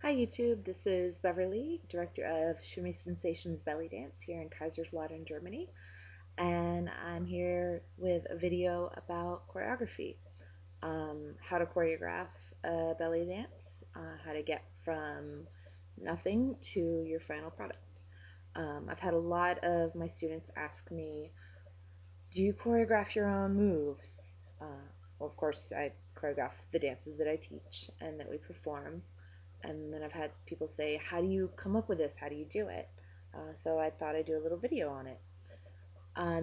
Hi YouTube, this is Beverly, Director of Show Me Sensations Belly Dance here in Kaiserslautern, Germany, and I'm here with a video about choreography, how to choreograph a belly dance, how to get from nothing to your final product. I've had a lot of my students ask me, do you choreograph your own moves? Well, of course, I choreograph the dances that I teach and that we perform. And then I've had people say, how do you come up with this? How do you do it? So I thought I'd do a little video on it.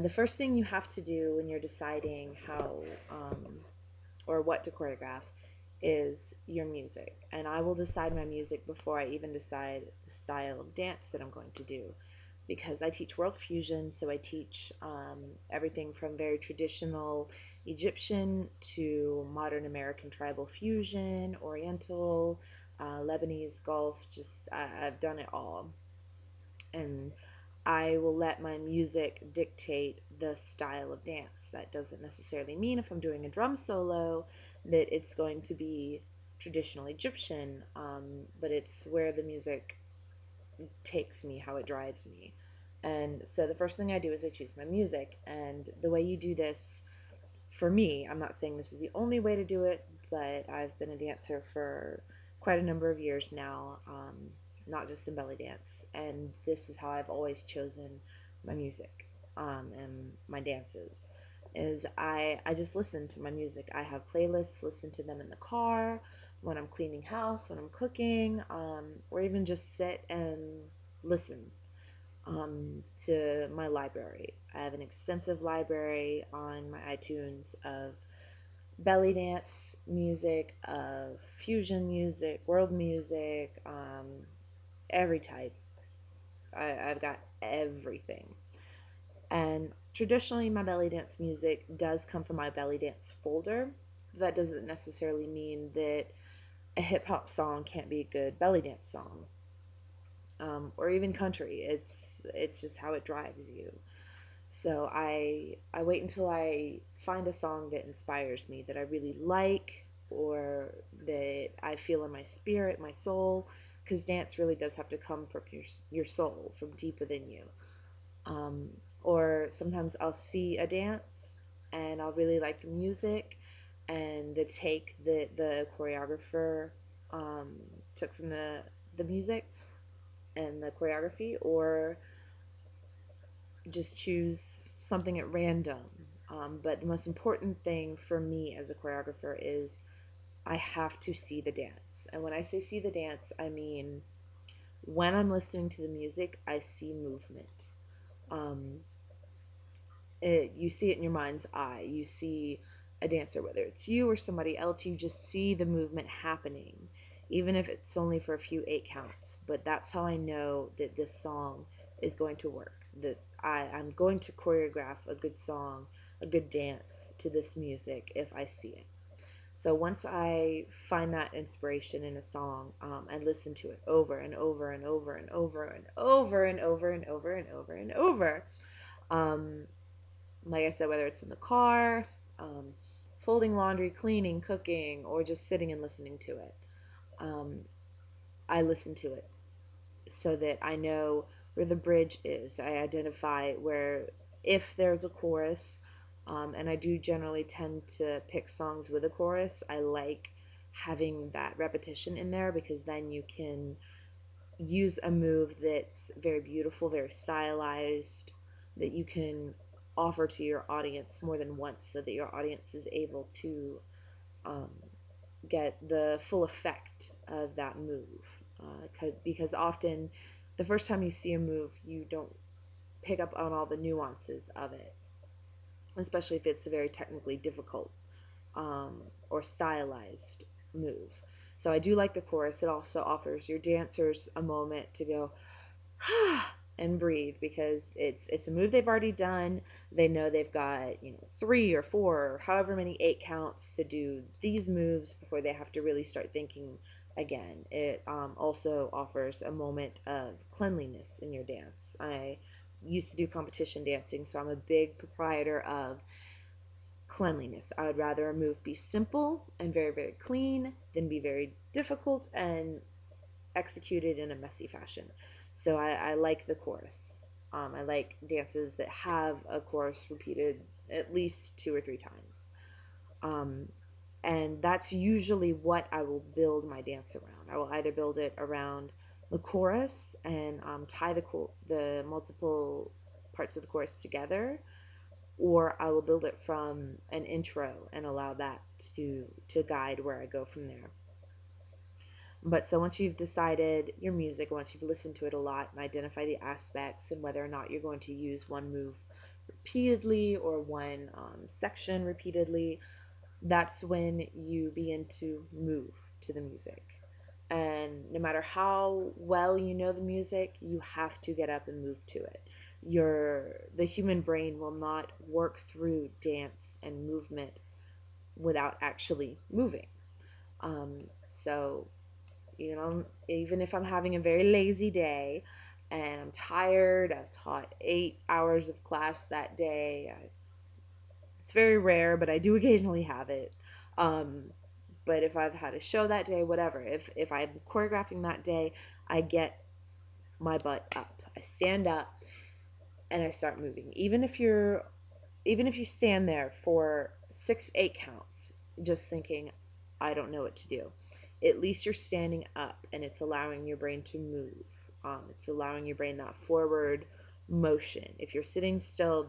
The first thing you have to do when you're deciding how or what to choreograph is your music. And I will decide my music before I even decide the style of dance that I'm going to do. Because I teach world fusion, so I teach everything from very traditional Egyptian to modern American tribal fusion, Oriental, Lebanese, Gulf. I've done it all, and I will let my music dictate the style of dance. That doesn't necessarily mean if I'm doing a drum solo that it's going to be traditional Egyptian, but it's where the music takes me, how it drives me. And so the first thing I do is I choose my music. And the way you do this, for me, I'm not saying this is the only way to do it, but I've been a dancer for quite a number of years now, not just in belly dance. And this is how I've always chosen my music and my dances. Is I just listen to my music. I have playlists, listen to them in the car, when I'm cleaning house, when I'm cooking, or even just sit and listen to my library. I have an extensive library on my iTunes of belly dance music, of fusion music, world music, every type. I've got everything. And traditionally, my belly dance music does come from my belly dance folder. That doesn't necessarily mean that a hip hop song can't be a good belly dance song, or even country. It's just how it drives you. So I wait until I find a song that inspires me, that I really like, or that I feel in my spirit, my soul, because dance really does have to come from your soul, from deep within you. Um, or sometimes I'll see a dance and I'll really like the music and the take that the choreographer um, took from the music and the choreography, or just choose something at random. But the most important thing for me as a choreographer is I have to see the dance. And when I say see the dance, I mean when I'm listening to the music, I see movement. Um, you see it in your mind's eye. You see a dancer, whether it's you or somebody else, you just see the movement happening, even if it's only for a few eight counts. But that's how I know that this song is going to work, that I'm going to choreograph a good song, a good dance to this music if I see it. So once I find that inspiration in a song, I listen to it over and over and over and over and over and over and over and over and over. Um, like I said, whether it's in the car, um, folding laundry, cleaning, cooking, or just sitting and listening to it. Um, I listen to it so that I know where the bridge is. I identify where, if there's a chorus, and I do generally tend to pick songs with a chorus, I like having that repetition in there because then you can use a move that's very beautiful, very stylized, that you can offer to your audience more than once so that your audience is able to um, get the full effect of that move. Because often the first time you see a move, you don't pick up on all the nuances of it, especially if it's a very technically difficult um, or stylized move. So I do like the chorus. It also offers your dancers a moment to go, and breathe, because it's a move they've already done. They know they've got, three or four or however many eight counts to do these moves before they have to really start thinking again. It also offers a moment of cleanliness in your dance. I used to do competition dancing, so I'm a big proprietor of cleanliness. I would rather a move be simple and very, very clean than be very difficult and executed in a messy fashion. So I like the chorus. I like dances that have a chorus repeated at least two or three times. Um, and that's usually what I will build my dance around. I will either build it around the chorus and tie the multiple parts of the chorus together, or I will build it from an intro and allow that to guide where I go from there. But so once you've decided your music, once you've listened to it a lot and identify the aspects and whether or not you're going to use one move repeatedly or one section repeatedly, that's when you begin to move to the music. And no matter how well you know the music, you have to get up and move to it. The human brain will not work through dance and movement without actually moving. So even if I'm having a very lazy day and I'm tired, I've taught 8 hours of class that day. It's very rare, but I do occasionally have it. Um, but if I've had a show that day, whatever, if I'm choreographing that day, I get my butt up. I stand up and I start moving. Even if you stand there for 6, 8 counts, just thinking, I don't know what to do. At least you're standing up and it's allowing your brain to move. It's allowing your brain that forward motion. If you're sitting still,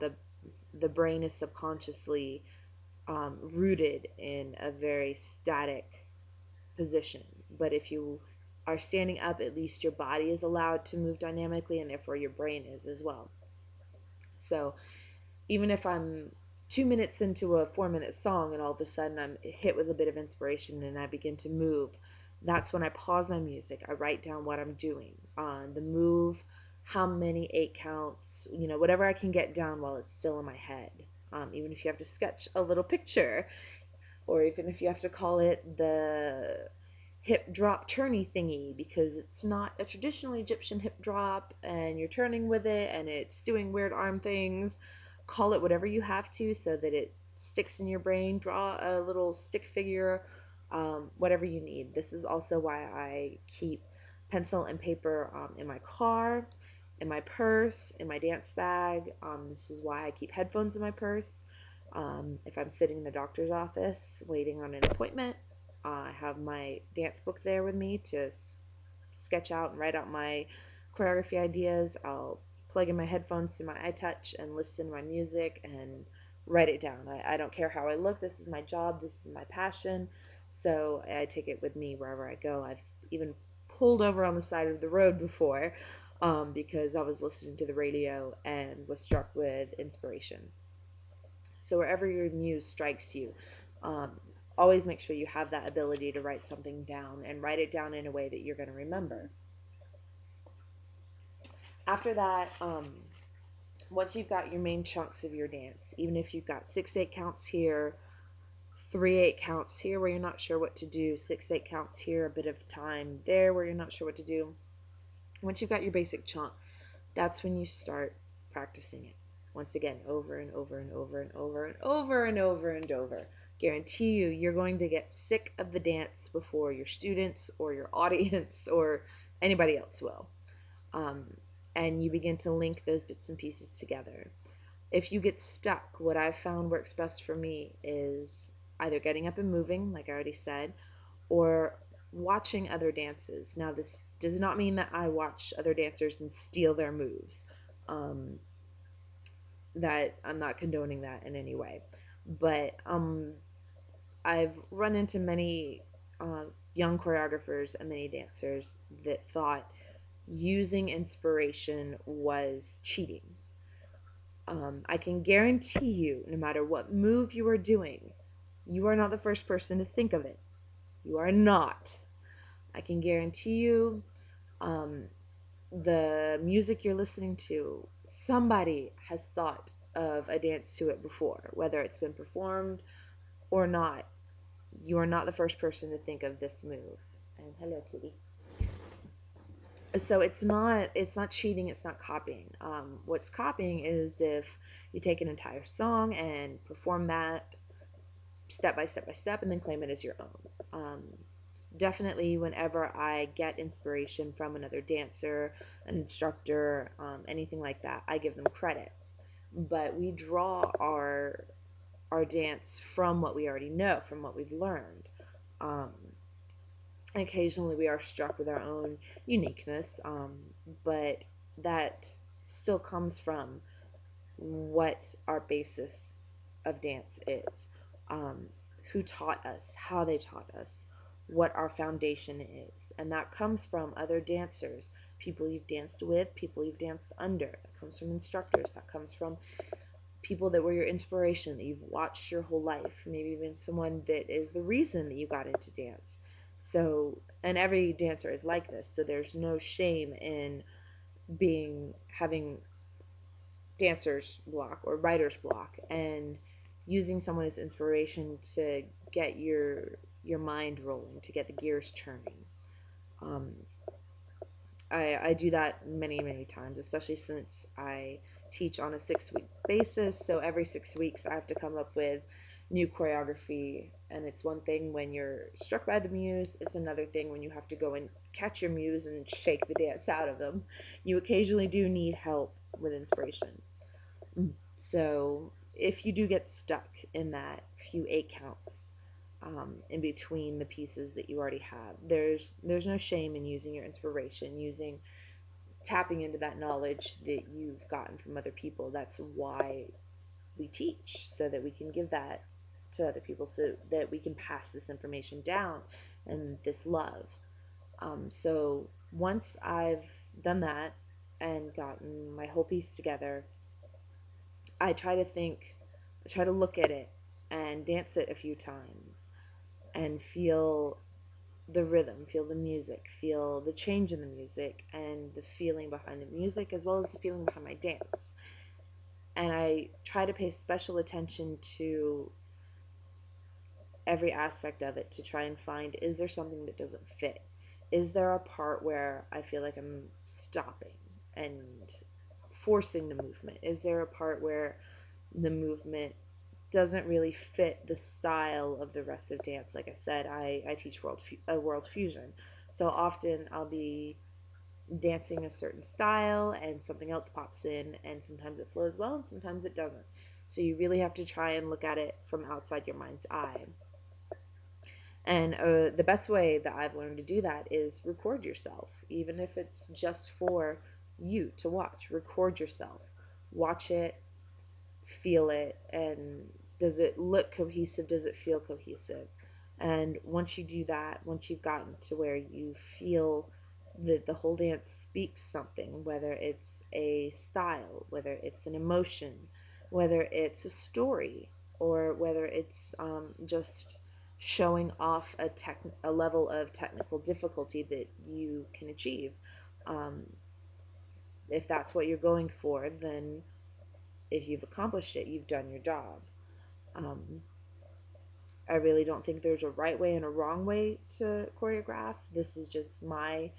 the brain is subconsciously rooted in a very static position. But if you are standing up, at least your body is allowed to move dynamically, and therefore your brain is as well. So even if I'm 2 minutes into a 4 minute song and all of a sudden I'm hit with a bit of inspiration and I begin to move, that's when I pause my music. I write down what I'm doing on the move, how many 8 counts, whatever I can get down while it's still in my head. Even if you have to sketch a little picture, or even if you have to call it the hip drop turny thingy, because it's not a traditional Egyptian hip drop and you're turning with it and it's doing weird arm things. Call it whatever you have to so that it sticks in your brain. Draw a little stick figure, whatever you need. This is also why I keep pencil and paper in my car, in my purse, in my dance bag. This is why I keep headphones in my purse. If I'm sitting in the doctor's office waiting on an appointment, I have my dance book there with me to sketch out and write out my choreography ideas. I'll plug in my headphones to my iTouch and listen to my music and write it down. I don't care how I look. This is my job. This is my passion. So I take it with me wherever I go. I've even pulled over on the side of the road before because I was listening to the radio and was struck with inspiration. So wherever your muse strikes you, um, always make sure you have that ability to write something down and write it down in a way that you're going to remember. After that, once you've got your main chunks of your dance, even if you've got 6, 8 counts here, 3, 8 counts here where you're not sure what to do, 6, 8 counts here, a bit of time there where you're not sure what to do. Once you've got your basic chunk, that's when you start practicing it. Once again, over and over and over and over and over and over and over. Guarantee you, you're going to get sick of the dance before your students or your audience or anybody else will. Um, and you begin to link those bits and pieces together. If you get stuck, what I've found works best for me is either getting up and moving, like I already said, or watching other dances. Now, this does not mean that I watch other dancers and steal their moves. Um, that I'm not condoning that in any way. But I've run into many young choreographers and many dancers that thought using inspiration was cheating. I can guarantee you, no matter what move you are doing, you are not the first person to think of it. You are not. I can guarantee you, um, the music you're listening to, somebody has thought of a dance to it before, whether it's been performed or not. You are not the first person to think of this move. And hello, kitty. So it's not cheating. It's not copying. What's copying is if you take an entire song and perform that step by step by step, and then claim it as your own. definitely whenever I get inspiration from another dancer, an instructor, anything like that, I give them credit. But we draw our dance from what we already know, from what we've learned. Um, Occasionally we are struck with our own uniqueness, but that still comes from what our basis of dance is, um, who taught us, how they taught us, what our foundation is. And that comes from other dancers, people you've danced with, people you've danced under. That comes from instructors, that comes from people that were your inspiration, that you've watched your whole life, maybe even someone that is the reason that you got into dance. So, and every dancer is like this, so there's no shame in having dancer's block or writer's block and using someone as inspiration to get your mind rolling, to get the gears turning. Um, I do that many times, especially since I teach on a 6 week basis. So every 6 weeks, I have to come up with new choreography. And it's one thing when you're struck by the muse, it's another thing when you have to go and catch your muse and shake the dance out of them. You occasionally do need help with inspiration. So if you do get stuck in that few 8 counts, in between the pieces that you already have, there's no shame in using your inspiration, using tapping into that knowledge that you've gotten from other people. That's why we teach, so that we can give that to other people, so that we can pass this information down and this love. So once I've done that and gotten my whole piece together, I try to think, I try to look at it and dance it a few times and feel the rhythm, feel the music, feel the change in the music and the feeling behind the music as well as the feeling behind my dance. And I try to pay special attention to every aspect of it to try and find, is there something that doesn't fit? Is there a part where I feel like I'm stopping and forcing the movement? Is there a part where the movement doesn't really fit the style of the rest of dance? Like I said, I teach world fusion. So often I'll be dancing a certain style and something else pops in, and sometimes it flows well and sometimes it doesn't. So you really have to try and look at it from outside your mind's eye. And the best way that I've learned to do that is record yourself, even if it's just for you to watch. Record yourself, watch it, feel it, and does it look cohesive? Does it feel cohesive? And once you do that, once you've gotten to where you feel that the whole dance speaks something, whether it's a style, whether it's an emotion, whether it's a story, or whether it's just showing off a level of technical difficulty that you can achieve. Um, if that's what you're going for, then if you've accomplished it, you've done your job. Um, I really don't think there's a right way and a wrong way to choreograph. This is just my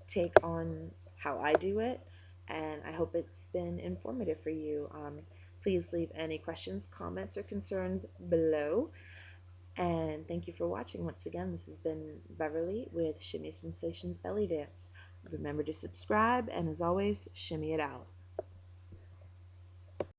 take on how I do it, and I hope it's been informative for you. Please leave any questions, comments, or concerns below. And thank you for watching. Once again, this has been Beverly with Shimmy Sensations Belly Dance. Remember to subscribe, and as always, shimmy it out.